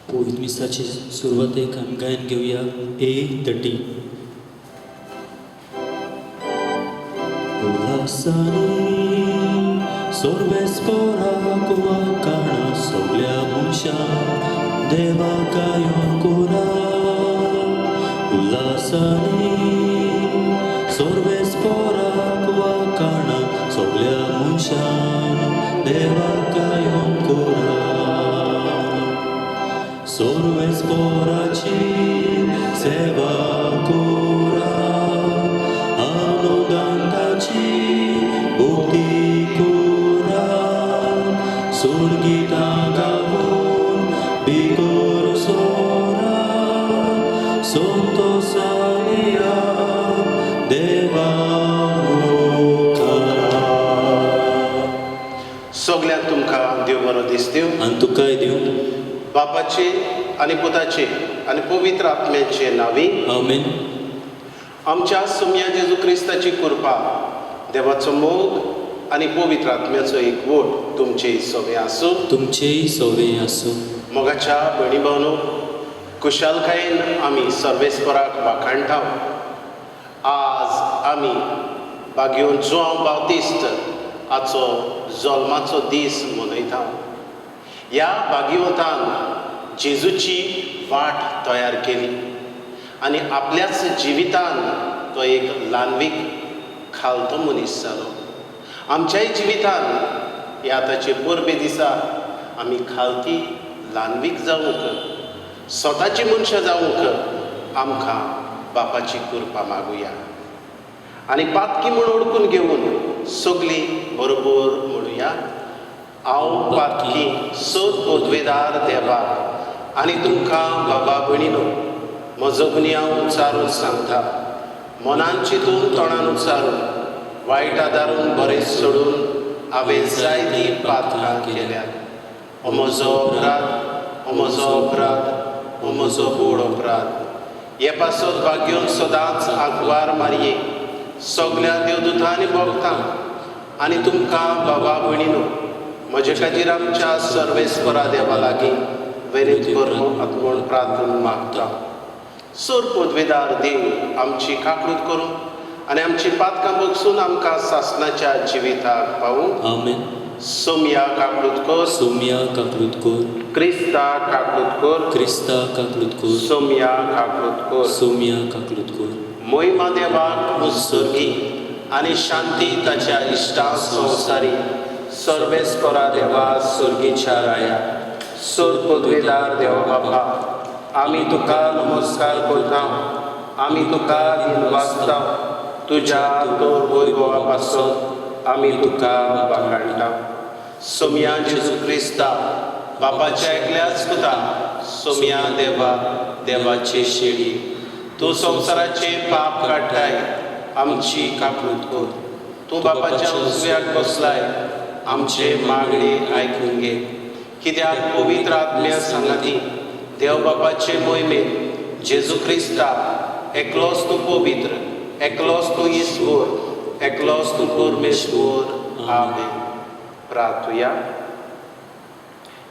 पवित्र मिसाची सुरवातेक आमी गायन घेवया A30. उल्हासानी सोर्वेस्पोराक वाकाणा सगळ्या मनशांक देवा गायो कोरा. उल्हासानी सोर्वेस्पोराक वाकाणा सगळ्या मनशांक देवा गायो कोरा. सोर्वेस्पोराची सेवा कोरा, आनंदाची भोवती कोरा. सुरगितां गावून बिगोर सोरा, संतोषानी या देवा मुखारा. सगळ्यांक तुमकां देव बरो दीस दिवं. आनी तुकाय दिवं. बापाचे आनी पुताचे आनी पवित्र आत्म्याचे नावी आमेन. आमच्या सुम्या जेजू क्रिस्ताची कृपा, देवाचो मोग आनी पवित्र आत्म्याचो एकवट तुमचे सगळे आसूं. तुमचेय सवे आसूं. मोगाच्या भयणी भावनो, कुशालकायेन आमी सर्वेस्पराक वाखाणटा. आज आमी बागयोन जुआंव बावतिस्त हाचो जल्माचो दीस मनयता. ह्या बागयोतान जेजूची वाट तयार केली आनी आपल्याच जिवितान तो एक ल्हानवीक खालतो मनीस जालो. आमच्याय जिवितान ह्या ताचे परबे दिसा आमी खालती ल्हानवीक जावंक, स्वताची मनशां जावंक आमकां बापाची कृपा मागुया. आनी पातकी म्हूण ओळखून घेवन सगळीं बरोबर म्हणुया. हांव पातकी सोद पदवेदार देवाक आनी तुमकां बाबा भयणीनो, म्हजो गुन्यांव उच्चारून सांगता. मनान चिंतून तोंडान उच्चारून वायट आदारून बरें सोडून हांवें जायतीं पातकां केल्यात. हो म्हजो अपराध, हो म्हजो अपराध, हो म्हजो व्हड अपराध. हे पासत भाग्योन सदांच आंकवार मारये सगळ्या देवदूतांनी भोगतांक आनी तुमकां बाबा भयणीनो, म्हजे खातीर आमच्या सर्वेस्परा देवा लागीं वेरीत कर म्हूण प्रार्थना मागता. सोर पदवेदार देव आमची काकूट करूं आनी आमची पातकां बगसून आमकां सासणाच्या जिविताक पावूं. आमेन. सोम्या काकूट कर. सोम्या काकूट कर. क्रिस्ता काकूट कर. क्रिस्ता काकूट कर. सोम्या काकूट कर. सोम्या काकूट कर. मोहिमा देवाक उत्सर्गी आनी शांती ताच्या इश्टां संवसारी सर्वेस्परा देवा सुर्गीच्या राया. सोर पदवेदार देवा बाबा, आमी तुका नमस्कार करता. आमी तुका दिनवासता. तुज्या तोर वैभवा पासत आमी तुका वाखाणटा. सोम्या जेजू क्रिस्ता, बापाच्या एकल्याच पुता, सोम्या देवा, देवाचे शेडी, तूं संवसाराचे पाप काडटाय, आमची काकूट कर. तूं बापाच्या उजव्याक बसलाय, आमचे मागणे आयकून घे. कित्याक पवित्र आत्म्या सांगाती देव बापाचे मोहिमेन जेजू क्रिस्ता, एकलोच तूं पवित्र, एकलोच तूं ईश्वर, एकलोच तूं परमेश्वर. आमेन. प्रार्थुया.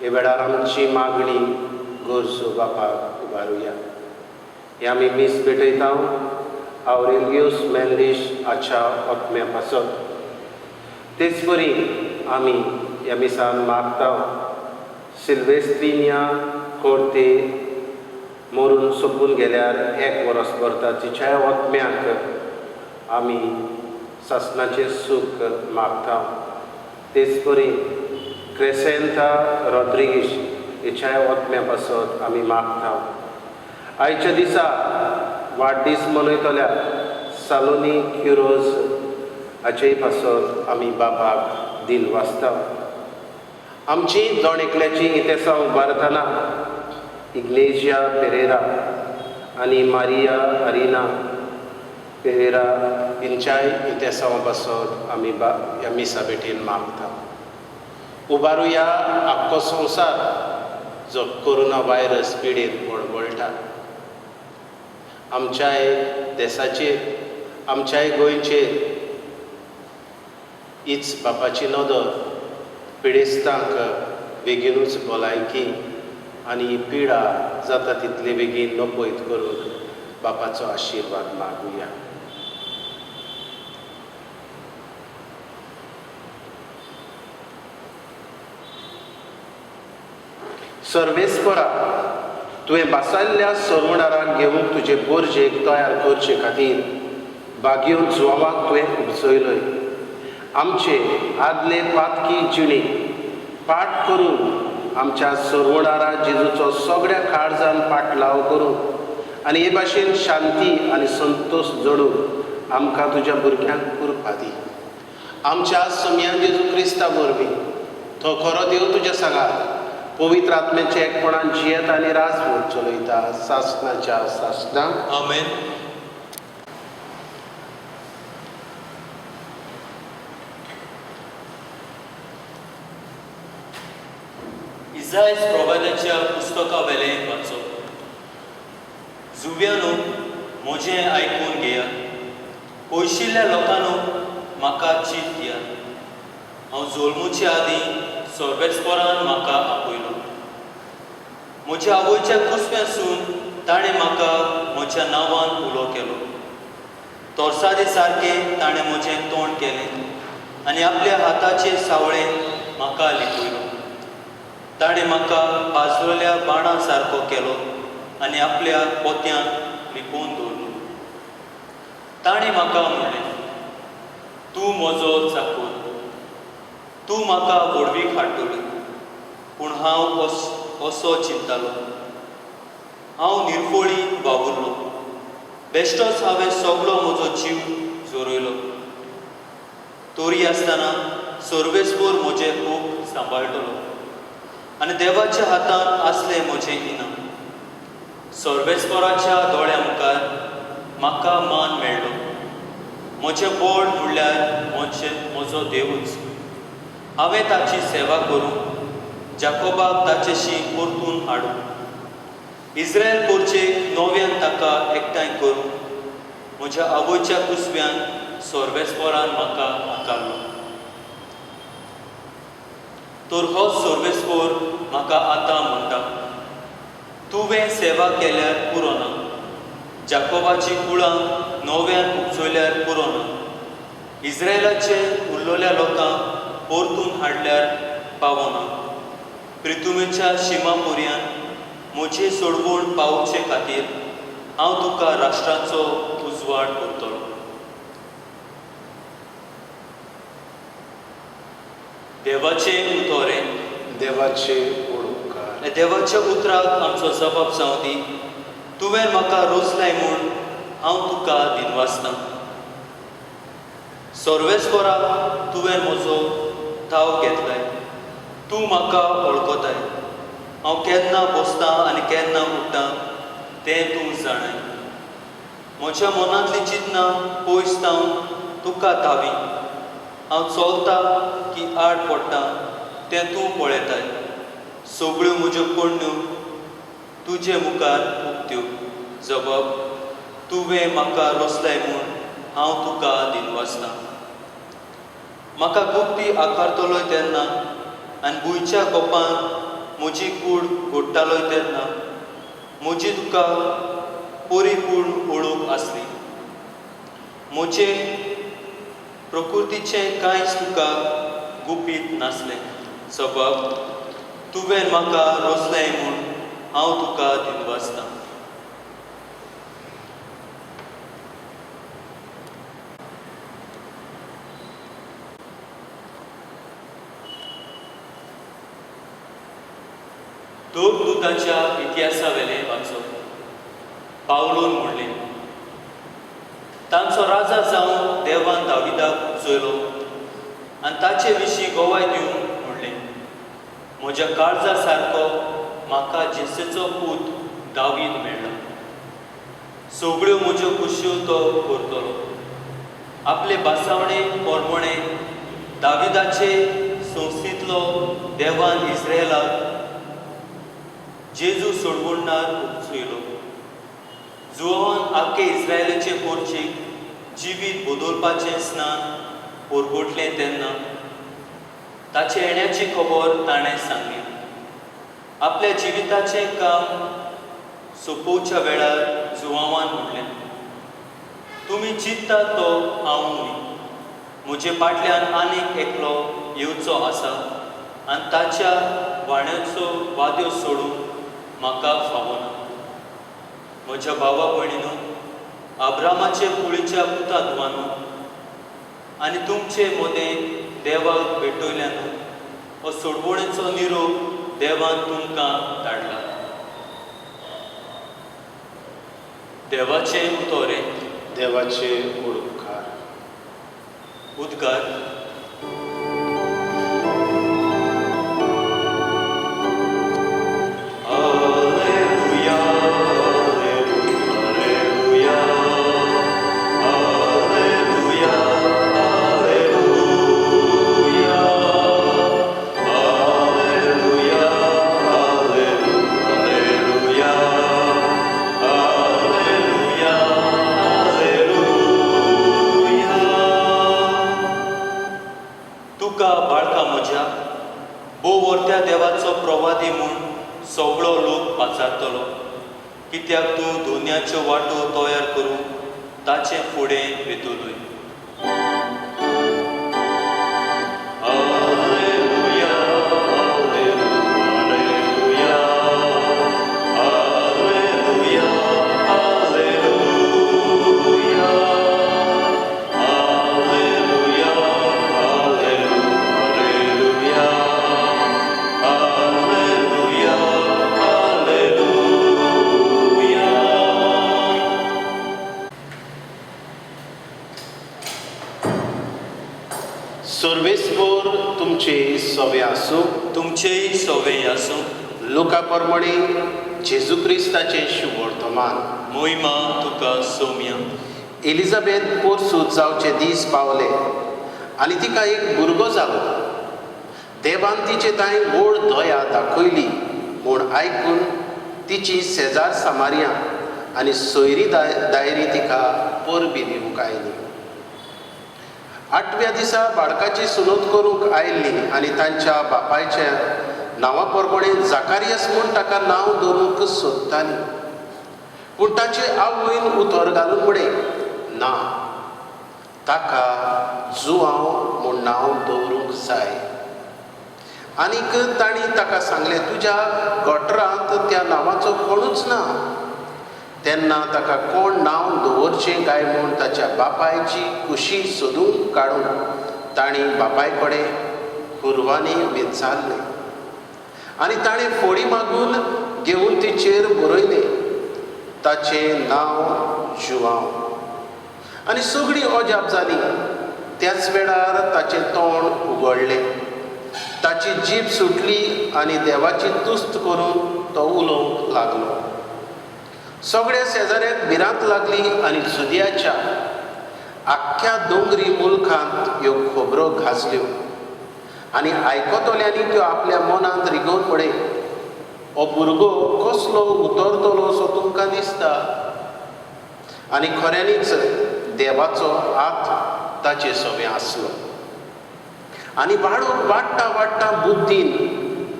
हे वेळार आमची मागणी गरजो बापाक उबारुया. हे आमी मीस भेटयता आउरेलियोस मेंदेश हाच्या आत्म्या पासत. तेच परी आमी ह्या मिसान मागता सिल्वेस्त्रिनिया कोर्ते मरून सोंपून गेल्यार 1 वर्स भरता तिच्या आत्म्याक आमी सासणाचें सूख मागता. तेच परी क्रेसेंता रॉड्रिगीस हेच्या आत्म्या पासत आमी मागता. आयच्या दिसा वाडदीस मनयतल्या सालोनी क्युरोज हाचेय पासत आमी बापाक दिन वाचता. आमची दोन एकल्याची इतेसां उबारतना इग्नेजिया पेरेरा आनी मारिया अरिना पेरेरा हेंच्याय इतेसां पासत आमी ह्या मिसा भेटेन मागता. उबारुया आख्खो संवसार जो कोरोना व्हायरस पिडेन बळबळटा. आमच्याय देशाचेर, आमच्याय गोंयचेर हीच बापाची नदर पिडेस्तांक बेगीनूच भलायकी आनी ही पिडा जाता तितले बेगीन नपयत करून बापाचो आशिर्वाद मागुया. सर्वेस्परा, तुवें बासायल्ल्या सरवणाराक घेवंक तुजे गरजेक तयार करचे खातीर बागयोन जुवावाक तुवें उपसयलय. आमचे आदले पातकी जिणे पाठ करून आमच्या सरवणारा जेजूचो सगळ्या काळजान पाटलाव करून आनी हे भाशेन शांती आनी संतोश जडून आमकां तुज्या भुरग्यांक कृपा दी. आमच्या सम्यान जेजू क्रिस्ता वरवीं तो खरो देव तुज्या सांगात पवित्र आत्म्याचे एकपणान जियेत आनी राजवट चलयता सासणाच्या सासणांक. आमेन. इसायास प्रवाद्याच्या पुस्तका वेलें वाचप. जुव्यानो, म्हजें आयकून घेयात. पयशिल्ल्या लोकांनो, म्हाका चीत दियात. हांव जल्मुचे आदीं सर्वेस्परान म्हाका आपयलो. म्हज्या आवयच्या कुसव्यासून ताणें म्हाका म्हज्या नांवान उलो केलो. तोरसादे सारकें ताणें म्हजें तोंड केलें आनी आपल्या हाताचे सावळेन म्हाका लिपयलो. ताणें म्हाका पाजलेल्या बाणा सारको केलो आनी आपल्या पोत्यान लिपोवन दवरलो. ताणें म्हाका म्हणलें, तूं म्हजो चाकूर, तूं म्हाका व्हडवीक हाडटलो. पूण हांव असो चिंततालो. हांव निर्फळी वावुरलो. बेश्टोच हांवें सगळो म्हजो जीव जोरयलो. तोरी आसतना सर्वेस्पर म्हजें खूब सांबाळटलो आनी देवाच्या हातान आसलें म्हजें इनाम. सर्वेस्पराच्या दोळ्या मुखार म्हाका मान मेळ्ळो. म्हजें बोड म्हणल्यार म्हजो देवूच. हांवें ताची सेवा करूं, जाकोबाक ताचेशी परतून हाडूं. इस्रायल पोरचेक नव्यान ताका एकठांय करूं. म्हज्या आवयच्या कुसव्यान सर्वेस्परान म्हाका आकारलो. तर हो सर्वेस्पर म्हाका आतां म्हणटा, तुवें सेवा केल्यार पुरो ना. जाकोबाची कुळां नव्यान उपसयल्यार पुरो ना. इस्रायलाचे उरलेल्या लोकांक परतून हाडल्यार पावना. पृथ्वीच्या शिमा पर्यान म्हजी सोडवण पावोवचे खातीर हांव तुका राष्ट्रांचो उजवाड करतलो. देवाचे उतोरें. देवाचे ओळखकार. देवाच्या उतराक आमचो जबाब जावं दी. तुवें म्हाका रोचलाय म्हूण हांव तुका दिनवासतां. सर्वेस्पराक तुवें म्हजो ताव घेतलाय. तूं म्हाका वळखताय. हांव केन्ना बसतां आनी केन्ना उठ्ठां तें तूं जाणाय. म्हज्या मनांतलीं चिंतनां पयस जावन तुका तावी. हांव चलतां की आड पडटां तें तूं पळयताय. सगळ्यो म्हज्यो कण्ण्यो तुजे मुखार उक्त्यो. जबाब, तुवें म्हाका रोचलाय म्हूण हांव तुका दिनवासतां. म्हाका गुप्ती आकारतलोय तेन्ना आनी भुंयच्या कोपान म्हजी कूड घोडटालोय तेन्ना म्हजी तुका परिपूर्ण ओळख आसली. म्हजे प्रकृतीचें कांयच तुका गुपीत नासलें. सबब, तुवें म्हाका रोचलें म्हूण हांव तुका दिनवासतां. देवदूताच्या इतिहासा वेले वाचप. पावलोन म्हणलें, तांचो राजा जावन देवान दाविदाक उपजयलो आनी ताचे विशीं गोवाय दिवन म्हणलें, म्हज्या काळजा सारको म्हाका जेसेचो पूत दावीद मेळ्ळा. सगळ्यो म्हज्यो खुशयो तो करतलो. आपले बासावणे पोरमणे दाविदाचे संस्थेंतलो देवान इस्रायेलाक जेजू सोडवणार उपसयलो. जुवान आख्खे इस्रायलाचे पोरचेक जिवीत बदलपाचें स्नान परगटलें तेन्ना ताचे येण्याची खबर ताणें सांगली. आपल्या जिविताचें काम सोंपोवच्या वेळार जुवांवान म्हणलें, तुमी चिंत्ता तो हांव न्ही. म्हजे फाटल्यान आनीक एकलो येवचो आसा आनी ताच्या वाण्याचो वाद्यो सोडून म्हाका फावना. म्हज्या भावा भयणीनो, अब्रामाचे कुळीच्या पुता दुवानो आनी तुमचे मोदें देवाक भेटयल्यान हो सोडवणेचो निरोप देवान तुमकां धाडला. देवाचे उतोरे. देवाचे उडकार. उद्गार. Hallelujah, hallelujah, hallelujah, hallelujah, hallelujah, hallelujah, hallelujah, hallelujah. तुका बाळका म्हज्या भोव वर्त्या देवाचो प्रवादी म्हूण सगळो लोक पाचारतलो, कित्याक तूं दोनयाच्यो वाटो तयार करून ताचे फुडें वेतोलय. Hallelujah, hallelujah, hallelujah, hallelujah, hallelujah, hallelujah, hallelujah, hallelujah. सर्वेस्पर तुमचे सवे आसूं. तुमचेय सवे आसूं. लोका प्रमाणे जेजू क्रिस्ताचे शुभ वर्तमान. मोहिमा तुका सौम्या. एलिझाबेथ पोरसूत जावचे दीस पावले आनी तिका एक भुरगो जालो. देवान तिचे ताई व्हड दया दाखयली म्हूण आयकून तिची शेजार सामारियां आनी सोयरी दायरी तिका परबी दिवंक आयली. 8व्या दिसा बाळकाची सुनोत करूंक आयिल्ली आनी तांच्या बापायच्या नांवा प्रमाणे जाकारियास म्हूण ताका नांव दवरूंक सोदताली. पूण ताचे आवयन उतर घालून म्हणे, ना, ताका जुआंव म्हूण नांव दवरूंक जाय. आनीक तांणी ताका सांगलें, तुज्या गोठरांत त्या नांवाचो कोणूच ना. तेन्ना ताका कोण नांव दवरचें काय म्हूण ताच्या बापायची कुशी सोदूंक काडून तांणी बापाय कडेन कुरवानी विचारलें आनी ताणें फोडी मागून घेवन तिचेर बरयलें, ताचें नांव जुआंव. आनी सगळीं अजाप जालीं. त्याच वेळार ताचें तोंड उगडलें, ताची जीब सुटली आनी देवाची तुस्त करून तो उलोवंक लागलो. सगळ्या शेजाऱ्यांक भिरांत लागली आनी जुदियाच्या आख्ख्या दोंगरी मुल्खांत ह्यो खबरो घाजल्यो. आनी आयकतल्यांनी त्यो आपल्या मनांत रिगोवन पडे, हो भुरगो कसलो उतरतलो सो तुमकां दिसता. आनी खऱ्यांनीच देवाचो हात ताचे सवे आसलो. आनी बाळूक वाडटा वाडटा बुद्दीन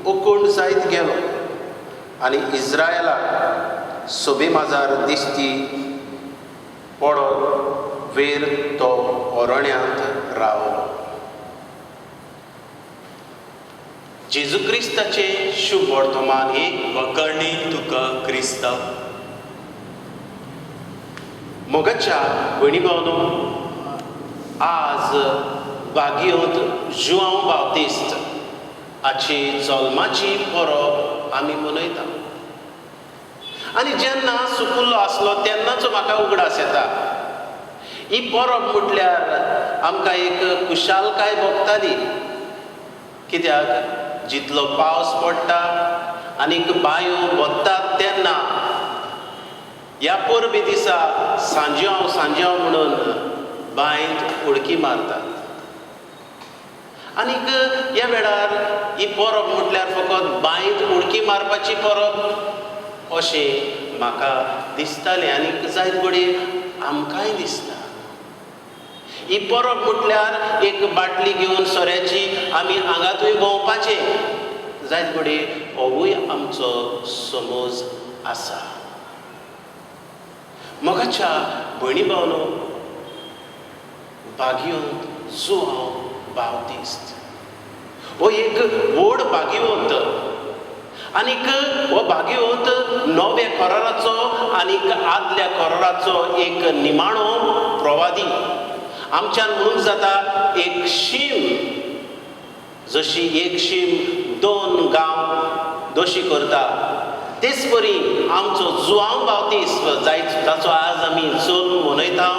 अकोंड जायत गेलो आनी इस्रायलाक सोबे माजार दिसती पडत वेर तो अरण्यांत रावलो. जेजू क्रिस्ताचे शुभ वर्तमान हे वखणी तुका क्रिस्ता. मोगाच्या भयणी भावनो, आज बागयोंत जुआंव बावतिस्त हाची जल्माची परब आमी मनयता. आनी जेन्ना सुकुल्लो आसलो तेन्नाचो म्हाका उगडास येता. ही परब म्हटल्यार आमकां एक खुशालकाय भोगताली. कित्याक जितलो पावस पडटा आनीक बांयो वत्तात तेन्ना ह्या परबे दिसा सांज्यांव म्हणून बांयत उडकी मारतात. आनीक ह्या वेळार ही परब म्हटल्यार फकत बांयत उडकी मारपाची परब अशें म्हाका दिसतालें आनीक जायत घडये आमकांय दिसता. ही परब म्हटल्यार एक बाटली घेवन सोऱ्याची आमी हांगातूय भोंवपाचें जायत घडी होवूय आमचो समज आसा. मोगाच्या भयणी भावनो, भागयोंत जुआंव बावतिस्त हो एक व्हड भागयोंत. आनीक हो भागयोंत नव्या कराराचो आनीक आदल्या कराराचो एक निमाणो प्रवादी. आमच्यान म्हणूंक जाता एक शीम, जशी एक शीम 2 गांव दोशी करता, तेच परी आमचो जुआंव बावतिस्म जाचो आज आमी जल्म मनयता,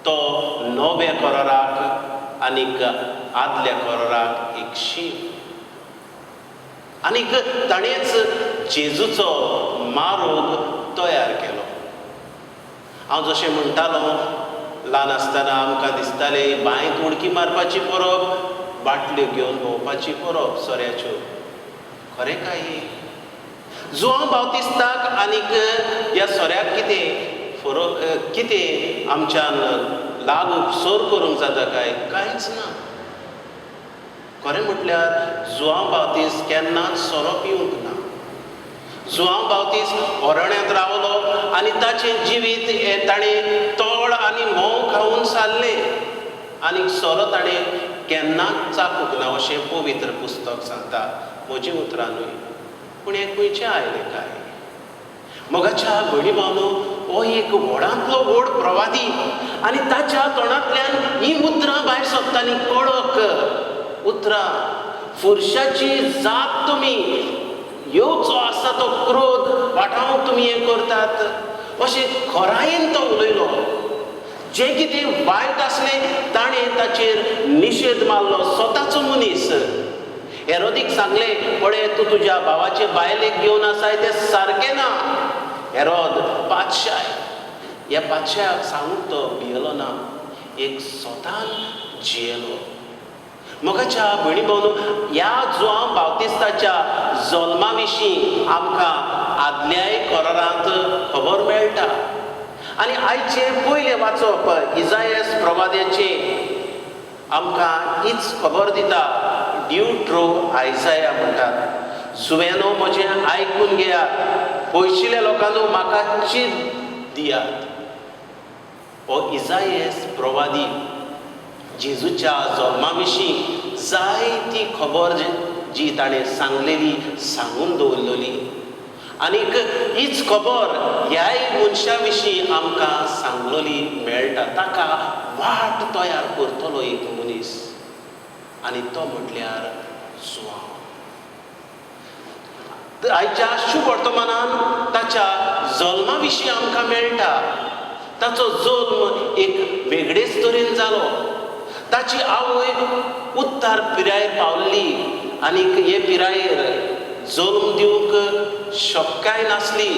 तो नव्या कराराक आनीक आदल्या कराराक एक शीम. आनीक ताणेंच जेजूचो मारोग तयार केलो. हांव जशें म्हणटालो, ल्हान आसतना आमकां दिसतालें बांयत उडकी मारपाची परब, बाटल्यो घेवन भोंवपाची परब सोऱ्याच्यो. खरें काय? जुआंव बावतिस्ताक आनीक ह्या सोऱ्याक कितें आमच्यान लाग उपसोर करूंक जाता काय? कांयच ना. खरें म्हटल्यार जुआंव बावतिस्त केन्नाच सोरो पिवंक ना. जुआंव बावतिस्त होरण्यांत रावलो आनी ताचें जिवीत हें ताणें तोड आनी म्होंव खावून सारलें आनीक सोरो ताणें केन्नाच चाखूंक ना अशें पवित्र पुस्तक सांगता, म्हजी उतरांनूय. पूण हें खंयचें आयलें काय? मोगाच्या भयणी भावनो, हो एक व्हडांतलो व्हड प्रवादी आनी ताच्या तोंडांतल्यान ही उतरां भायर सरतालीं, कडक उतरां. फुरशाची जात तुमी, येवचो आसा तो क्रोध वाटावंक तुमी हें करतात, अशें खरायेन तो उलयलो. जें कितें वायट आसलें ताणें ताचेर निशेध मारलो. स्वताचो मनीस हेरोदीक सांगलें, पळय तूं तुज्या भावाचे बायलेक घेवन आसाय तें सारकें ना. हेरोद बादशाह, ह्या बादशाहाक सांगूंक तो भियेलो ना, एक स्वतान जियेलो. मोगाच्या भयणी भावनो, ह्या जुआंव बावतिस्ताच्या जल्मा विशीं आमकां आदल्याय करारांत खबर मेळटा. आनी आयचें पयलें वाचप इजायास प्रवाद्याचें आमकां हीच खबर दिता. ड्यूट्रो आयजाया म्हणटात, जुवेनो म्हजें आयकून घेयात, पयशिल्ल्या लोकांनो म्हाका चीत दियात. हो इजायास प्रवादी जेजूच्या जल्मा विशीं जायती खबर जी ताणें सांगलेली, सांगून दवरलेली. आनीक हीच खबर ह्याय मनशा विशीं आमकां सांगलेली मेळटा. ताका वाट तयार करतलो एक मनीस, आनी तो म्हटल्यार जुआंव. आयच्या शुभ वर्तमानान ताच्या जल्मा विशीं आमकां मेळटा. ताचो जल्म एक वेगळेच तरेन जालो. ताची आवय उत्तार पिरायेर पावल्ली आनीक हे पिरायेर जल्म दिवंक शक्य नासली.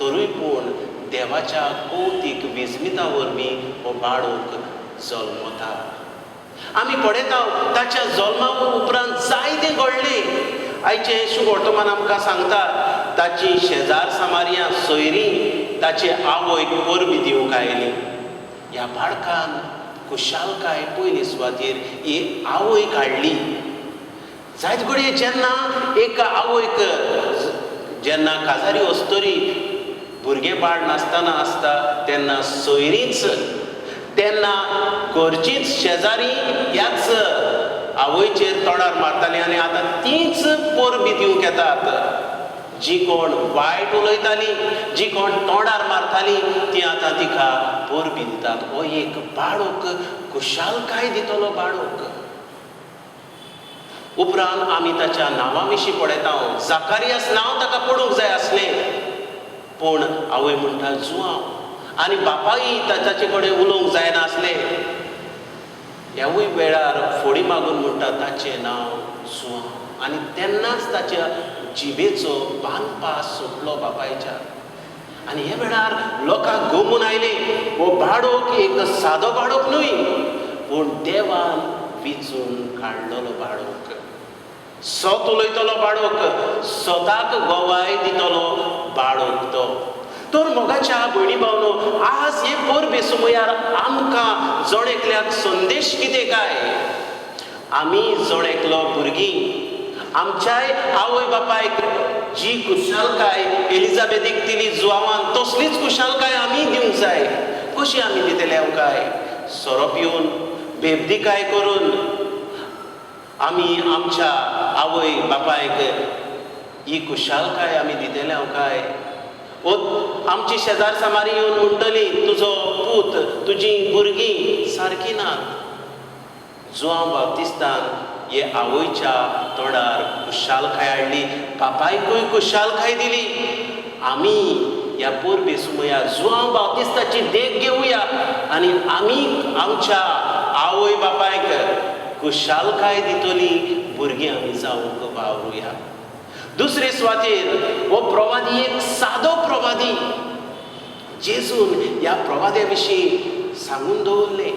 तरूय पूण देवाच्या कौतीक विस्मिता वरवीं हो बाळूक जल्मता. आमी पळयता ताच्या जल्मा उपरांत जायतें घडलें. आयचें शुभ वर्तमान आमकां सांगता, ताची शेजार सामारिया सोयरीं ताचे आवयक परबी दिवंक आयलीं. ह्या बाळकान खुशालकाय पयले सुवातेर ही आवय काडली. जायत घडये जेन्ना एक आवयक जेन्ना काजारी वस्तरी भुरगें बाळ नासतना आसता तेन्ना सोयरींच, तेन्ना घरचीच शेजारी ह्याच आवयचेर तोंडार मारताली आनी आतां तीच परबी दिवंक येतात. जी कोण वायट उलयताली, जी कोण तोंडार मारताली, ती आतां तिका परबी दितात. हो एक बाळूक खुशालकाय दितलो बाळूक. उपरांत आमी ताच्या नांवा विशीं पळयता. जाकारियास नांव ताका पडूंक जाय आसलें, पूण आवय म्हणटा जुआंव. आनी बापायय ताचे कडेन उलोवंक जायनासलें. ह्यावूय वेळार फोडी मागून म्हणटा ताचें नांव जुआंव. आनी तेन्नाच ताच्या जिबेचो बांदपास सुटलो बापायच्या. आनी हे वेळार लोकांक गमून आयले, हो बाळूक एक सादो बाळूक न्हय, पूण देवान विचून काडलेलो बाळूक. सत उलयतलो बाळूक, सताक गोवाय दितलो बाळूक तो. तर मोगाच्या भयणी भावनो, आज हे परबे सुमयार आमकां जण एकल्याक संदेश कितें काय? आमी जण एकलो भुरगीं, आमच्याय आवय बापायक जी कुशलकाय एलिझाबेथीक दिली जुआवान तसलीच कुशलकाय आमी दिवंक जाय. कशी आमी दितले काय? सोरोप येवन बेबदिकाय करून आमी आमच्या आवय बापायक ही कुशलकाय आमी दितले काय? आमची शेजार सामारी येवन म्हणटली तुजो पूत तुजी भुरगीं सारकी नात. जुआंव बाप्तिस्तान हे आवयच्या तोंडार कुशालकाय हाडली, बापायकूय कुशालकाय दिली. आमी ह्या पोरबे सुमया जुआंव बाप्तिस्ताची देख घेवया आनी आमी आमच्या आवय बापायक कुशालकाय दितली भुरगीं आमी जावंक वावरुया. दुसरे सुवातेर हो प्रवादी एक सादो प्रवादी. जेजून ह्या प्रवाद्या विशीं सांगून दवरले.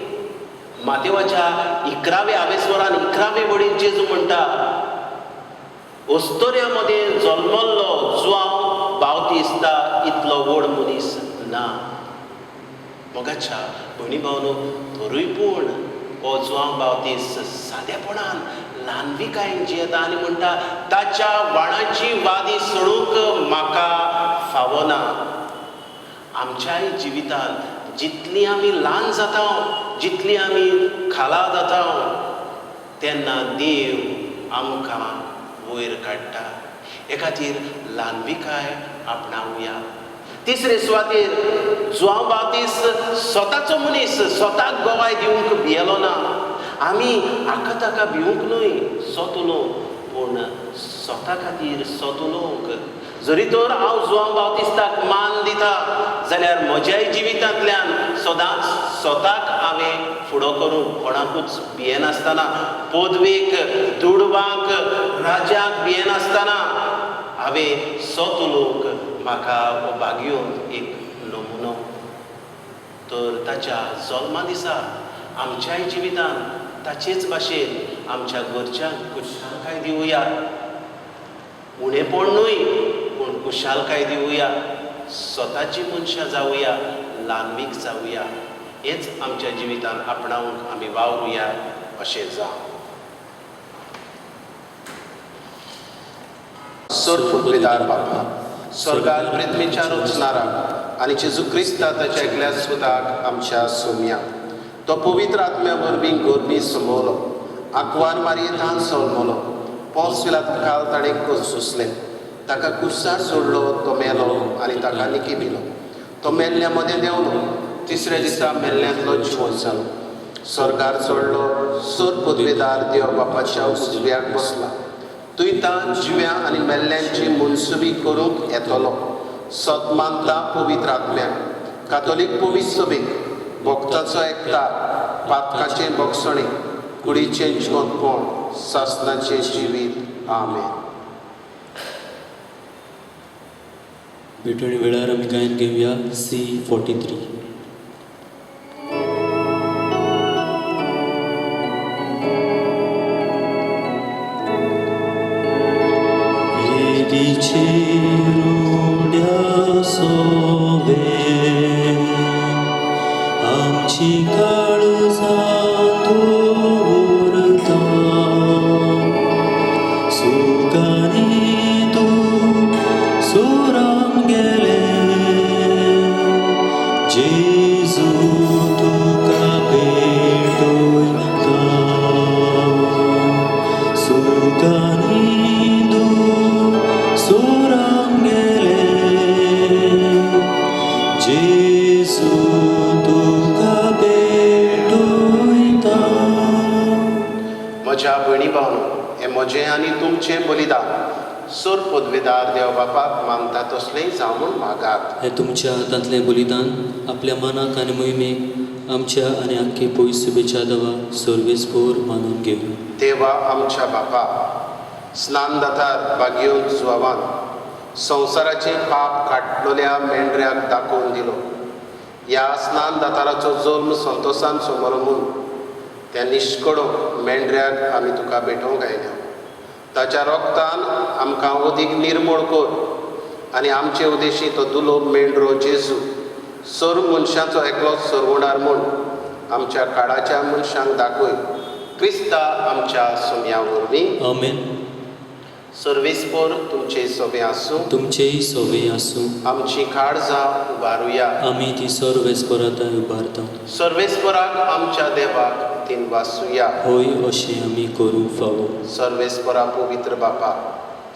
मातेवाच्या 11व्या आवेस्वरान 11वे वडीन जेजू म्हणटा, ओस्तोऱ्यामध्ये जल्मल्लो जुआंव बावतिस्ता इतलो व्हड मनीस ना. मोगाच्या भयणी भावनो, तरूय पूण हो जुआंव बावतिस्त सादेपणान ल्हानविकायेन जियेता आनी म्हणटा ताच्या वाणाची वादी सोडूंक म्हाका फावना. आमच्याय जिवितान जितली आमी ल्हान जाता, जितली आमी खाला जाता, तेन्ना देव आमकां वयर काडटा. हे खातीर ल्हानविकाय आपणावया. तिसरे सुवातेर जुआंव बावतिस्त स्वताचो मनीस स्वताक गोवाय दिवंक भियेलो ना. आमी हाका ताका भिवंक न्हय सोतलो, पूण स्वता खातीर सोतलोंक. जरी तर हांव जुआंव बावतिस्ताक मान दिता जाल्यार म्हज्याय जिवितांतल्यान सदांच स्वताक हांवें फुडो करून कोणाकूच भियेनासतना, पदवेक दुडवांक राजाक भियेनासतना हांवें सोतलोंक म्हाका हो भाग्योन एक नमुनो. तर ताच्या जल्मा दिसा आमच्याय जिवितान ताचेच भाशेन आमच्या घरच्यांक कुशालकाय दिवया. उणेपण न्हय पूण कुशालकाय दिवया. स्वताची मनशां जावया, ल्हानवीक जावया. हेच आमच्या जिवितान आपणावंक आमी वावरुया अशें जावं. सर्वपितार बापा, स्वर्गांत प्रेतमेच्या रचणारा आनी जेजू क्रिस्ता ताच्या एकल्या सुताक आमच्या सोम्या तो पवित्र आत्म्या वरवीं गोरबी समोवलो, आंकवार मारयेंतान सलमलो, पोंस पिलात काल ताणें सुसलें, ताका कुसार सोडलो, तो मेलो आनी ताका निकिबिलो. तो मेल्ल्या मदें देंवलो, तिसऱ्या दिसा मेल्ल्यांतलो जिवंत जालो, स्वर्गार चडलो, सोर पदवेदार देव बापाच्या उजव्याक बसला. तुयतां जिव्या आनी मेल्ल्यांची मुनसुबी करूंक येतलो. सत मानता पवित्र आत्म्याक, कातोलीक पवित्र सभेक, भक्ताचो एकठार, पातकाचें भक्षणे, कुडीचें जिवंतपण, सासणाचें जिवीत. आमेन. भेटवणी वेळार आमी गायन घेवया C43. आमची काळजा दवरता, सुखानी तूं सोराम गेले, जेजू तुका भेटोयता. सुखानी तूं सोराम गेले, जेजू म्हज्या भयणी भावनो, हें म्हजें आनी तुमचें बलिदान सोर पदवेदार देव बापाक मानता तसलेंय जावं म्हूण मागात. हे तुमच्या हातांतलें बलिदान आपल्या मनाक आनी मोहिमेक आमच्या आनी आख्खे पयसुबेच्या दवा सर्वेस्पोर मानून घेवं. देवा आमच्या बापा, स्नान दातार बागयोन जुआवान संवसाराचें पाप काडलोल्या मेंढऱ्याक दाखोवन दिलो. ह्या स्नान दाताराचो जल्म संतोशान समोर म्हूण त्या निश्कडो मेंढऱ्याक आमी तुका भेटोवंक आयल्या. ताच्या रोगतान आमकां अदीक निर्मळ कर आनी आमचे उदेशी तो दुलो मेंढरो जेजू सर्व मनशांचो एकलोच सरवोडार म्हूण आमच्या काळाच्या मनशांक दाखय. क्रिस्ता आमच्या सोम्या वरवीं. आमेन. सर्वेस्पर तुमचे सोबे आसूं. तुमचेय सोवे आसूं. आमची काळजां उबारुया. आमी ती सर्वेस्पराताय उबारता. सर्वेस्पराक आमच्या देवाक दिनवासुया. होय अशें आमी करूं फावो. सर्वेस्परा पवित्र बापा,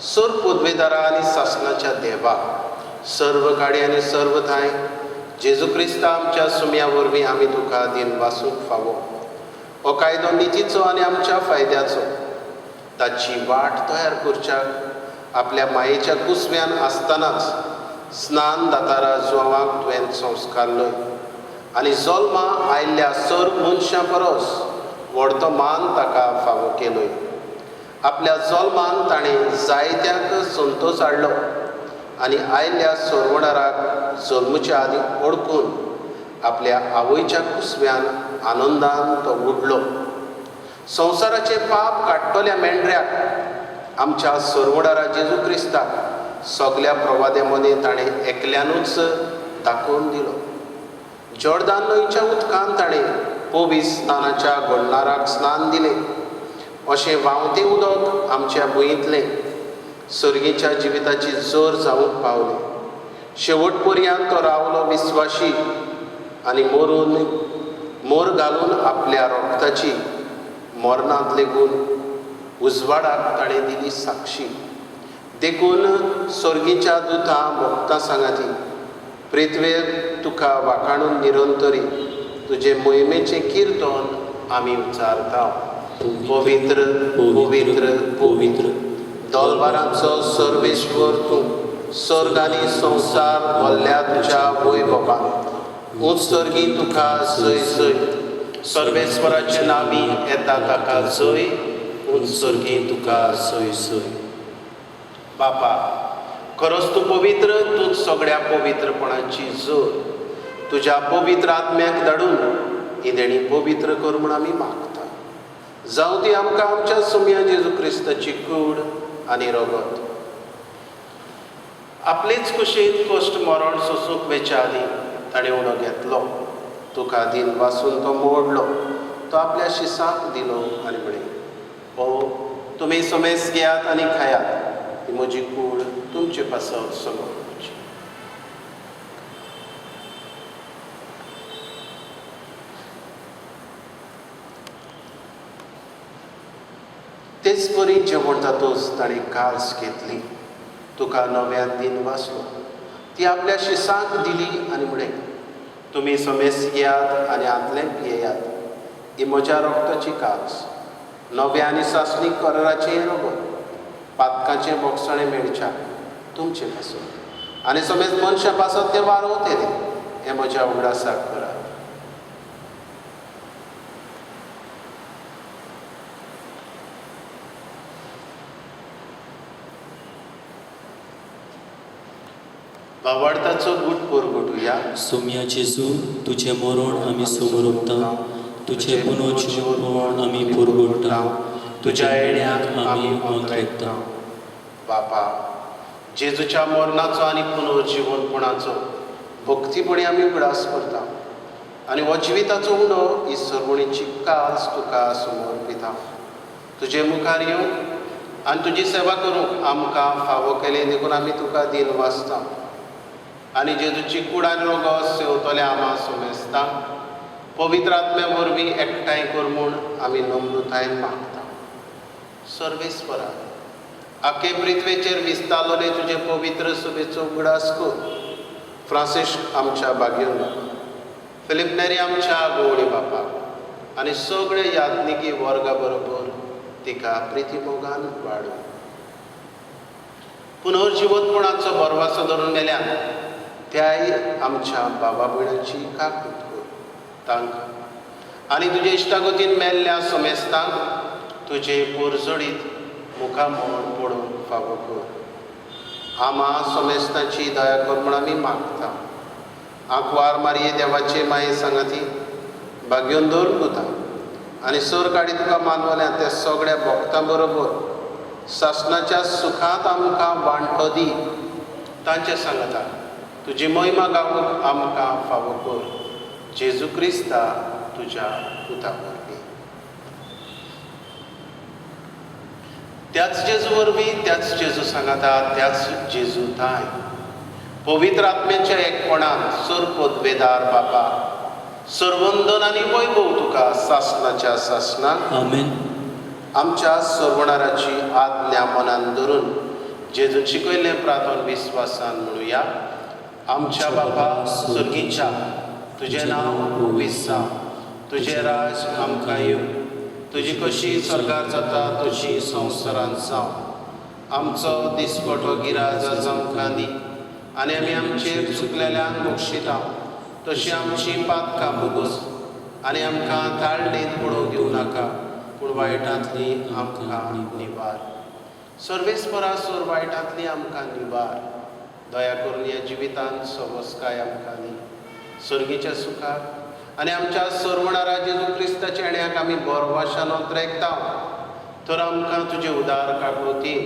सर्व पदवेदारा आनी शासनाच्या देवा, सर्व काडी आनी सर्व थाय जेजू क्रिस्ता आमच्या सुम्या वरवीं आमी तुका दिनवासूंक फावो. हो कायदो नितीचो आनी आमच्या फायद्याचो. ताची वाट तयार करच्याक आपल्या मायेच्या कुसव्यान आसतनाच स्नान दातारा जुवांक तुवें संस्कारलोय आनी जल्मा आयिल्ल्या सर्व मनशां परस व्हडतो मान ताका फावो केलोय. आपल्या जल्मान ताणें जायत्यांक संतोश हाडलो आनी आयिल्ल्या सोरवडाराक जल्मच्या आदीं ओळखून आपल्या आवयच्या कुसव्यान आनंदान तो उडलो. संवसाराचे पाप काडटल्या मेंढऱ्याक आमच्या सोरवडारा जेजू क्रिस्ताक सगल्या प्रवादे मदीं ताणें एकल्यानूच दाखोवन दिलो. जॉर्दान न्हंयच्या उदकान ताणें पवित्र स्नानाच्या घडणाराक स्नान दिलें. अशें व्हांवतें उदक आमच्या भुंयेंतलें सर्गेच्या जिविताची जर जावंक पावलें. शेवट पर्यंत तो रावलो विस्वाशी आनी मोर घालून आपल्या रोगताची मरणांत लेगून उजवाडाक ताणें दिली साक्षी. देखून सर्गेच्या दुतां भक्तां सांगाती, पृथ्वेक तुका वाखाणून निरंतरी तुजे मोहिमेचें किर्तन आमी उच्चारता. पवित्र पवित्र पवित्र दोलबारांचो सर्वेश्वर तूं, सर्ग आनी संवसार भल्ल्या तुज्या वैभवान. उत्सर्गी तुका जय जय. सर्वेश्वराचे नामी येता ताका जय. उत्सर्गी तुका जय जय. बापा, खरोच तूं पवित्र, तूं सगळ्या पवित्रपणाची जोर. तुज्या पवित्र आत्म्याक धाडून ही देणी पवित्र कर म्हूण आमी मागता. जावं ती आमकां आमच्या सुम्या जेजू क्रिस्ताची कूड आनी रगत. आपलेच कुशीन कश्ट मरण सोसूंक वेच्या आदीं ताणें उणो घेतलो. तुका दिन वासून तो मोडलो. तो आपल्या शिसांक दिलो आनी म्हळें, हो तुमी समेस घेयात आनी खायात. ही म्हजी कूड तुमचे पासत समोर. तेच बरी जेवण जातोच ताणें कास घेतली. तुका नव्यान दिन वासलो. ती आपल्या शिसांक दिली आनी म्हळें, तुमी समेस घेयात आनी आदलें पियेयात. ही म्हज्या रोगताची कास, नव्या आनी सासणीक कराराचें रगत. पातकाचें बोगसणें मेळच्या तुमचे पासत आनी समेज मनशां पासत तें वारोवतले. हें म्हज्या उगडासाक करा. भावार्थाचो गूट परगटुया. सोम्या जेजू, तुजें मरण आमी समोरता. तुजें पुनर्जीवन आमी परगटता. तुज्या येण्याक आमी अंतरेकता. बापा, जेजूच्या मरणाचो आनी पुनर्जीवनपणाचो भक्तीपणी आमी उगडास करता आनी हो जिविताचो उणो ही सर्वणीची कास तुका समर्पिता. तुजे मुखार येवंक आनी तुजी सेवा करूंक आमकां फावो केले देखून आमी तुका दिन वाचता आनी जेजूची कूड आनी रगत सेवतले आमा सुमेस्ता. पवित्र आत्म्या वरवीं एकठांय कर म्हूण आमी नम्रतायेन मागता. सर्वेस्परा, आखे पृथ्वेचेर विस्तारलोले तुजे पवित्र सभेचो उगडास कर. फ्रांसिस्क आमच्या भाग्योन बापा, फिलिप नेरी आमच्या गोवणी बापाक आनी सगळे यात्निकी वर्गा बरोबर तिका प्रितीमोगान वाडो. पुनर्जीवनपणाचो बरवासो धरून मेल्यान त्याय आमच्या बाबा भयणांची काकूट कर. तांकां आनी तुजे इश्टागतीन मेल्ल्या समेस्तांक तुजे पोरजोडीत मुखामोड पडूंक फावो कर. आमा समेस्तांची दया कर म्हूण आमी मागता. आंकवार मारये देवाचे माये सांगाती भाग्योन दवर गुता आनी सर काडी तुका मानवल्या त्या सगळ्या भक्तां बरोबर शासनाच्या सुखांत आमकां वांटो दी. तांचे सांगता तुजी महिमा गावूंक आमकां फावो कर. जेजू क्रिस्ता तुज्या पुता वरवीं. त्याच जेजू वरवीं त्याच जेजू सांगाता त्याच जेजू थाय पवित्र आत्म्याच्या एकपणान सरपदवेदार बापा सर्वंदन आनी वैभव तुका सासणाच्या सासणाक आमेन. आमच्या सर्वणाराची आज्ञा मनान धरून जेजून शिकयल्लें प्रार्थन विस्वासान म्हणुया. आमच्या बापा सर्गीच्या तुजें नांव पवित्र जावं, तुजें राज आमकां येवं, तुजी कशी स्वर्गार जाता तशी संवसारांत जावं. आमचो दिसपटो गिराज आज आमकां दी आनी आमी आमचेर चुकलेल्यांक बक्षिता तशी आमची पातकां भोगोस आनी आमकां ताळणेंत पडोवंक दिवं नाका पूण वायटांतली आमकां निबार. सर्वेस्परा सोर वायटांतली आमकां निबार. दया करून ह्या जिवितांत सवस्काय आमकां दी सर्गीच्या सुखाक आनी आमच्या सर्वणारा जेजू क्रिस्ताच्या येण्याक आमी बरवाशान अंतरेकता तर आमकां तुजे उदार काकुळती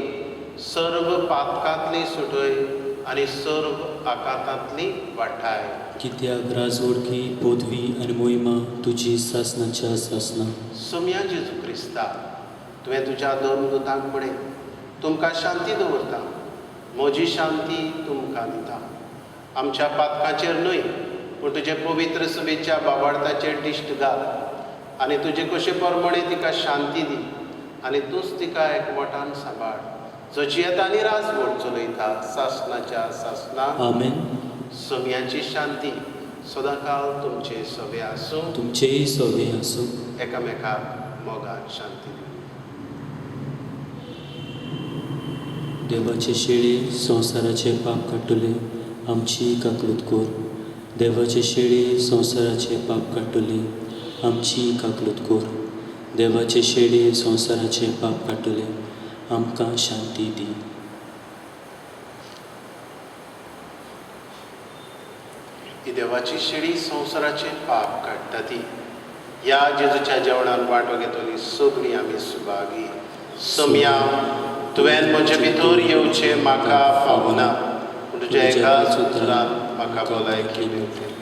सर्व पातकांतली सुटय आनी सर्व आकांतांतली वाठाय. कित्याक राजवडकी पदवी आनी मोहिमा तुजी सासणाच्या सासना. सोम्या जेजू क्रिस्ता तुवें तुज्या धर्मदूतांक म्हणे तुमकां शांती दवरता, म्हजी शांती तुमकां दिता. आमच्या पातकांचेर न्हय पूण तुजे पवित्र सभेच्या बाबार्थाचेर दिश्ट घाल आनी तुजे कशे परमणे तिका शांती दी आनी तूंच तिका एकवटान सांबाळ जो जियेता आनी राजवट चलयता सासणाच्या सासना. आमेन. सोम्याची शांती सदांकाळ तुमचे सवे आसूं. तुमचेय सोबे आसूं. एकामेकाक मोगान शांती दी. देवाचे शेळे संवसाराचे पाप काडटले आमची काकलूत कोर. देवाचे शेळे संवसाराचे पाप काडटले आमची काकलूत कोर. देवाचे शेळे संवसाराचे पाप काडटले आमकां शांती दी. ही देवाची शेळी संवसाराचे पाप काडटा ती. ह्या जेजूच्या जेवणान वांटो घेतली सगळीं आमी सुभागी. सोम्या तुवें म्हजे भितर येवचें म्हाका फावना पूण तुज्या एकाच उतरान म्हाका भलायकी मेळटली.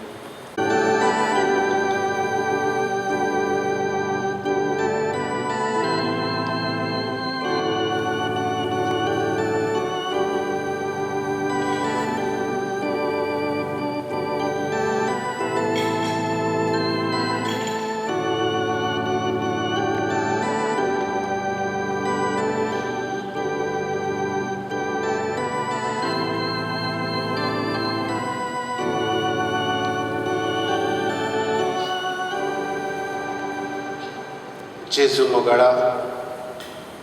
जेजू मोगाळा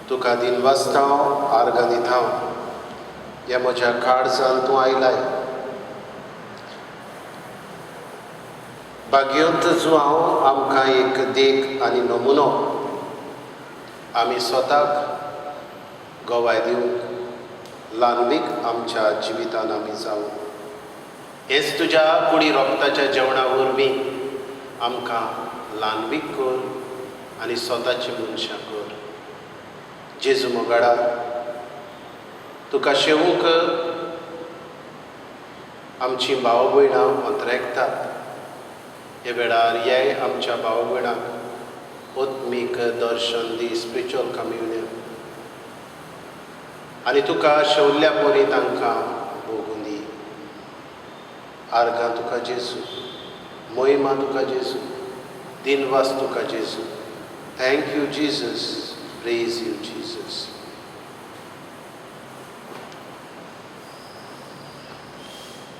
तुका दिनवासता हांव आर्गां दिता. ह्या म्हज्या काळजान तूं आयलाय. भाग्योंत जो हांव आमकां एक देख आनी नमुनो आमी स्वताक गोवाय दिवंक ल्हानवीक आमच्या जिवितान आमी जावं. हेच तुज्या कुडी रोगताच्या जेवणा वरवीं आमकां ल्हानवीक कर आनी स्वताची मनशां कर. जेजू मोगाडा तुका शेवूंक आमची भाव भयणां अंतरेकतात. हे वेळार हे आमच्या भाव भयणांक आत्मीक दर्शन दी, स्पिरिच्युअल कम्युनियन आनी तुका शेवल्ल्या पोरी तांकां भोगून दी. आर्गां तुका जेजू, मोहिमा तुका जेजू, दिनवास तुका जेजू. Thank you, Jesus. Praise you, Jesus.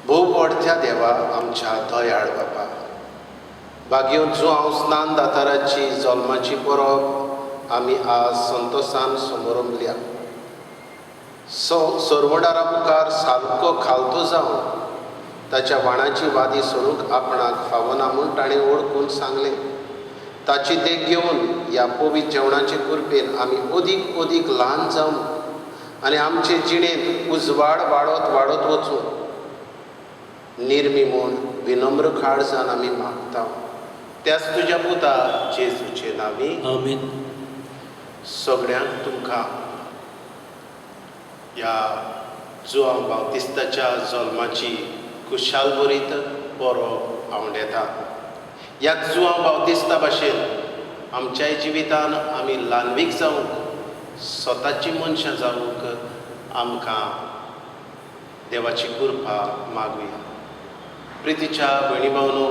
भोव व्हडच्या देवा आमच्या दयाळ बापा, भाग्योन जो हांव स्नान दाताराची जल्माची परब आमी आज संतोशान समोरंबल्या. सर्वडारा मुखार सारको खालतो जावन ताच्या वाणाची वादी सोडूंक आपणाक फावना म्हूण ताणें ओळखून सांगलें. ताची देख घेवन ह्या पवित्र जेवणाचे कुरपेन आमी अदीक अदीक ल्हान जावन आनी आमचे जिणेंत उजवाड वाडत वचून निर्मी म्हूण विनम्र काळजान आमी मागता. त्याच तुज्या पुता जेजूचे नांवी आमेन. सगळ्यांक तुमकां ह्या जुआंव बावतिस्ताच्या जल्माची खुशाल बरीत परब आवडेता. ह्याच जुआंव बावतिस्ता भाशेन आमच्याय जिवितान आमी ल्हानवीक जावंक स्वताची मनशां जावूंक आमकां देवाची कृपा मागुया. प्रितीच्या भयणी भावनो,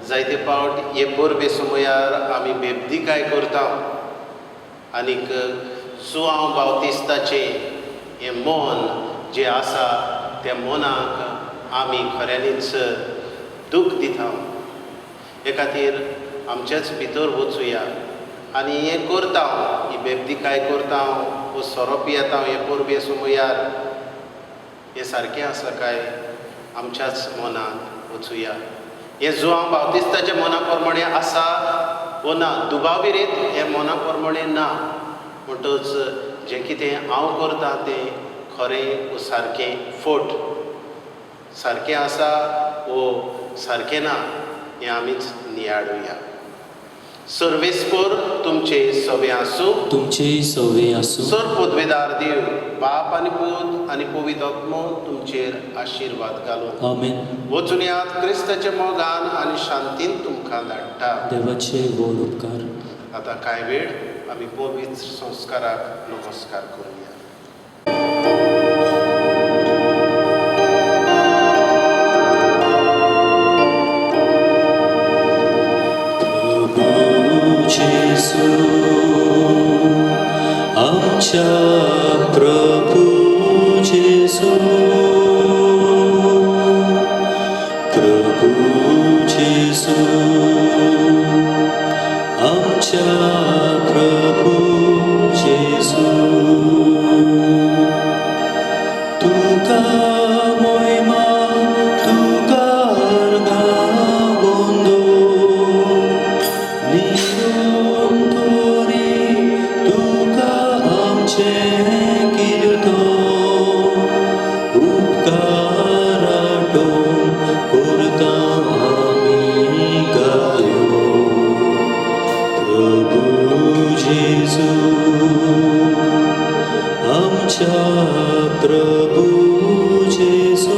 जायते फावट हे परबे समयार आमी बेबदिकाय करता आनीक जुआंव बावतिस्ताचें हें मन जें आसा त्या मनाक आमी खऱ्यांनीच दूख दिता. हे खातीर आमचेच भितर वचुया आनी हें करता, ही बेबदिकाय करता, वो सोरोप येता हे परबे समयार, हें सारकें आसा काय आमच्याच मनांत वचुया. हें जुआंव बावतिस्ताच्या मना प्रमाणे आसा वो ना, दुबाविरीत हें मना प्रमाणे ना. म्हणटच जें कितें हांव करतां तें खरें वो सारकें फट, सारकें आसा वो सारकें ना हें आमीच नियाळुया. सर्वेस्पर तुमचे सवे आसूं. तुमचे सवे आसूं. सर पदवेदार देव बाप आनी पूत आनी पवित्र आत्मो तुमचेर आशिर्वाद घालून आमेन. वचून यात क्रिस्ताच्या मोगान आनी शांतीन तुमकां धाडटा. देवाचे व्हड उपकार. आतां कांय वेळ आमी पवित्र संस्काराक नमस्कार करूया. जेसू आमच्या प्रभू जेसू, प्रभू जेसू आमच्या प्रभू जेसू, तुका मोहिमा तुका अर्गावंदो निरंतरी तुका आमचे कीर्तन उपकाराटोन करता आमी गायो. प्रभू जेसू आमच्या प्रभू जेसू,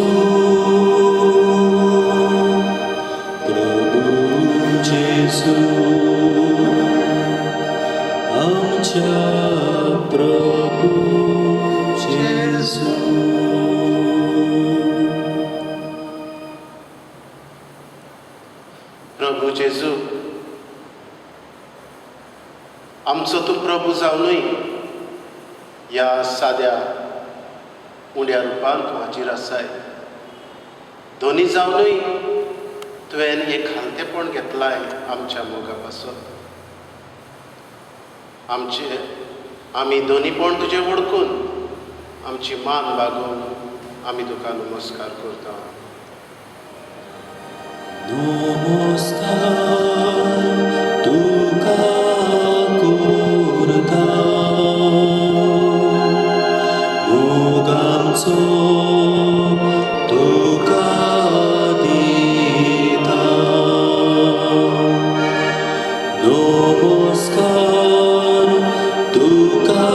प्रभू जेसू आमच्या प्रभू जेसू. प्रभू जेजू, आमचो तूं प्रभू जावनूय ह्या साद्या उंड्या रुपान तूं हाजीर आसाय. दोनी जावनूय तुवें एक खालतेपण घेतलाय आमच्या मोगा पासून. आमी दोनीपण तुजें वळखून आमची मान बागोवन आमी तुका नमस्कार करता. नमस्कार तुका करता, मोग आमचो तुका दिता. नमस्कार तुका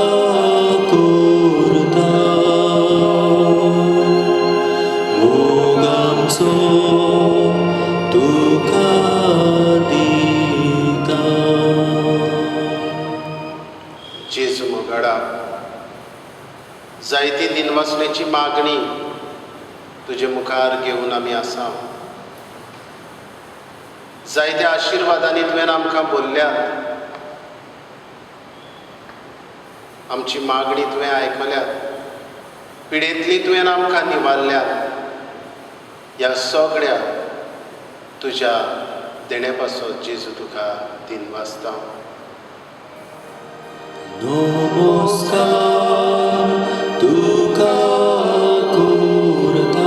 करता, मोग आमचो तुका दिता. जेजू मोगाडा, जायती दिनवासनेची मागणी तुजे मुखार घेवन आमी आसा. जायत्या आशिर्वादांनी तुवें आमकां भरल्यात. आमची मागणी तुवें आयकल्यात. पिडेंतली तुवें आमकां निवारल्यात. ह्या सगळ्या तुज्या देणे पासत जेजू तुका दिनवासता. नमस्कार तुका करता,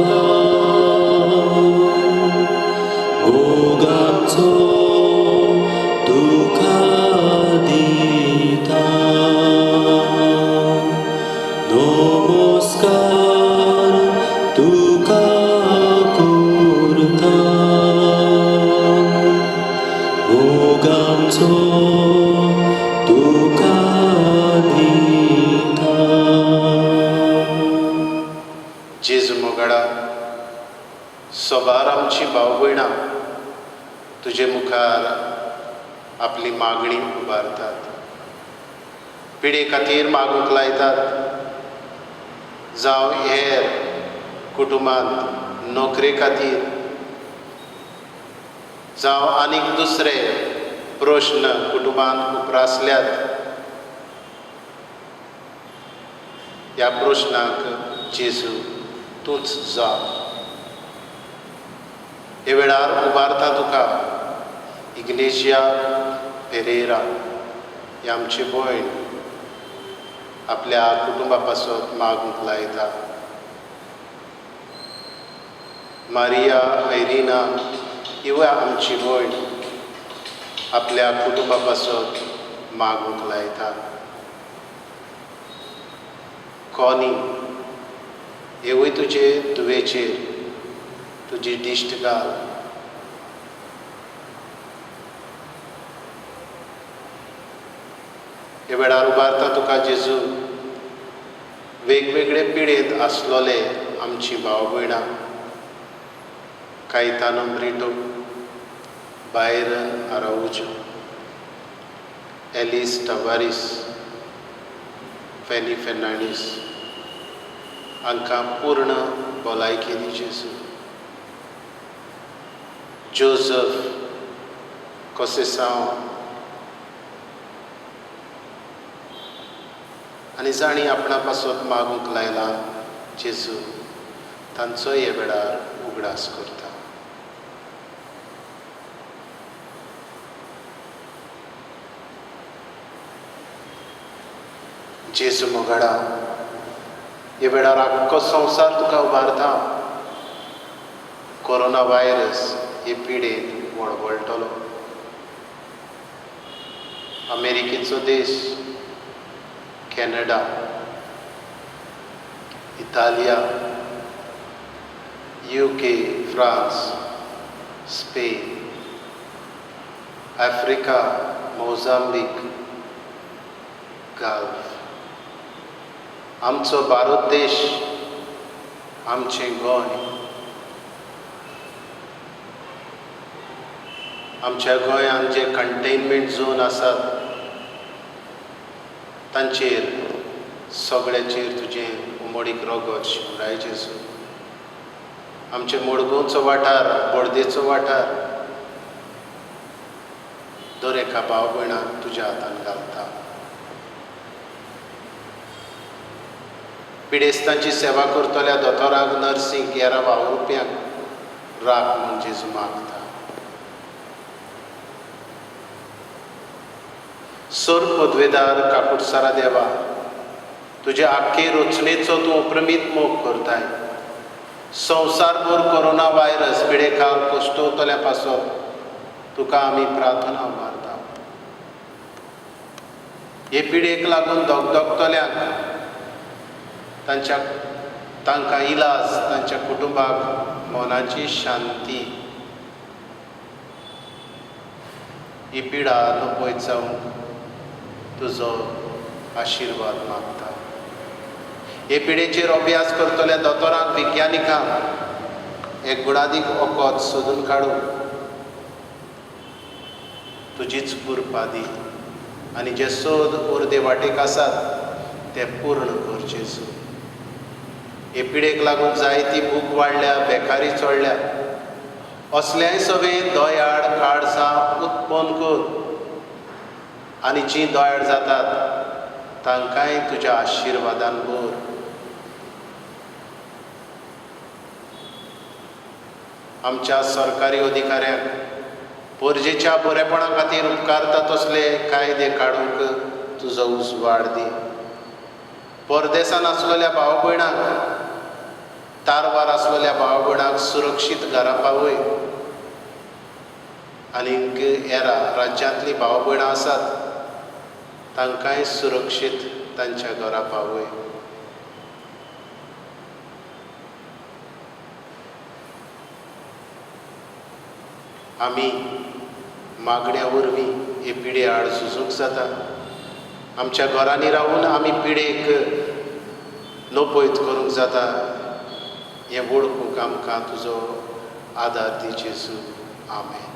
मोग आमचो तुका दिता. नमस्कार तुका करता, मोग आमचो तुका दिता. जेजू मोगाडा, सोबार आमची भाव भयणां तुजे मुखार आपली मागणी उबारतात. पिढे खातीर मागूंक लायतात, जावं हेर कुटुंबांत नोकरे खातीर, जावं आनीक दुसरे प्रश्न कुटुंबांत उप्रासल्यात, ह्या प्रश्नाक जेजू तूंच जाप. हे वेळार उबारता तुका इग्नेशिया पेरेरा ही आमची भयण आपल्या कुटुंबा पासत मागूंक लायता. मारिया ऐरिना ही आमची भयण आपल्या कुटुंबा पासत मागूंक लायता. कॉनी हेवूय तुजे दुवेचेर तुजी दिश्ट घाल. हे वेळार उबारता तुका जेजू वेगवेगळे पिडेंत आसलोले आमची भाव भयणां कायतानो ब्रिटो, बायरन आराउजो, एलिस टावारिस, फॅनी फेर्नांडीस हांकां पूर्ण भलायकी दी जेजू. जोझफ कोसेसांव आनी जाणी आपणा पासत मागूंक लायला जेजू तांचोय हे वेळार उगडास करता. जेजू मोगाडा हे वेळार आख्खो संवसार तुका उबारता. कोरोना वायरस हे पिडेंत वळवळटलो. अमेरिकेचो देश, कॅनडा, इटालिया, UK, France, Spain, Africa, Mozambique, Gulf, आमचो भारत देश, आमचें गोंय, आमच्या गोंयांत जे कंटेनमेंट झोन आसात तांचेर सगळ्याचेर तुजें उमडीक रोगत शिवराय जेजू. आमचे मडगांवचो वाठार, बोर्देचो वाठार दर एका भाव भयणाक तुज्या हातान घालता. पिडेस्तांची सेवा करतल्या दोतोरांक, नर्सींक, हेरा वावुरप्यांक राख म्हूण जेजू मागता. सोर पदवेदार काकुटसारा देवा, तुज्या आख्खे रचनेचो तूं अप्रमीत मोग करताय. संवसारभर कोरोना वायरस पिडेकार कोश्टवतल्या पासत तुका आमी प्रार्थना उबारता. हे पिडेक लागून दोगदोगतल्यांक तांकां इलाज, तांच्या कुटुंबाक मोनाची शांती, ही पिडा नपयत जावं तुजो आशिर्वाद मागता. हे पिडेचेर अभ्यास करतल्या दोतोरांक, विज्ञानिकांक एक गुणादीक वखद सोदून काडून तुजीच कृपा दी आनी जे सोद उर्दे वाटेक आसात ते पूर्ण कर जेजू. हे पिडेक लागून जायती भूक वाडल्या, बेकारी चडल्या, असल्याय सगळे दोयाड काळजां उत्पन्न कर आनी जीं दोयाड जातात तांकांय तुज्या आशिर्वादान भर. आमच्या सरकारी अधिकाऱ्यांक परजेच्या बरेपणा खातीर उपकारता तसले कायदे काडूंक तुजो उजवाड दी. परदेसान आसलेल्या भाव भयणांक, तारवार आसलेल्या भाव भयणांक सुरक्षीत घरा पावय आनीक हेरा राज्यांतलीं भाव भयणां आसात तांकांय सुरक्षीत तांच्या घरा पावय. आमी मागण्या वरवीं हे पिडे आड झुजूंक जाता. आमच्या घरांनी रावून आमी पिडेक नपयत करूंक जाता. हें वळखूंक आमकां तुजो आदार दी जेजू. आमेन.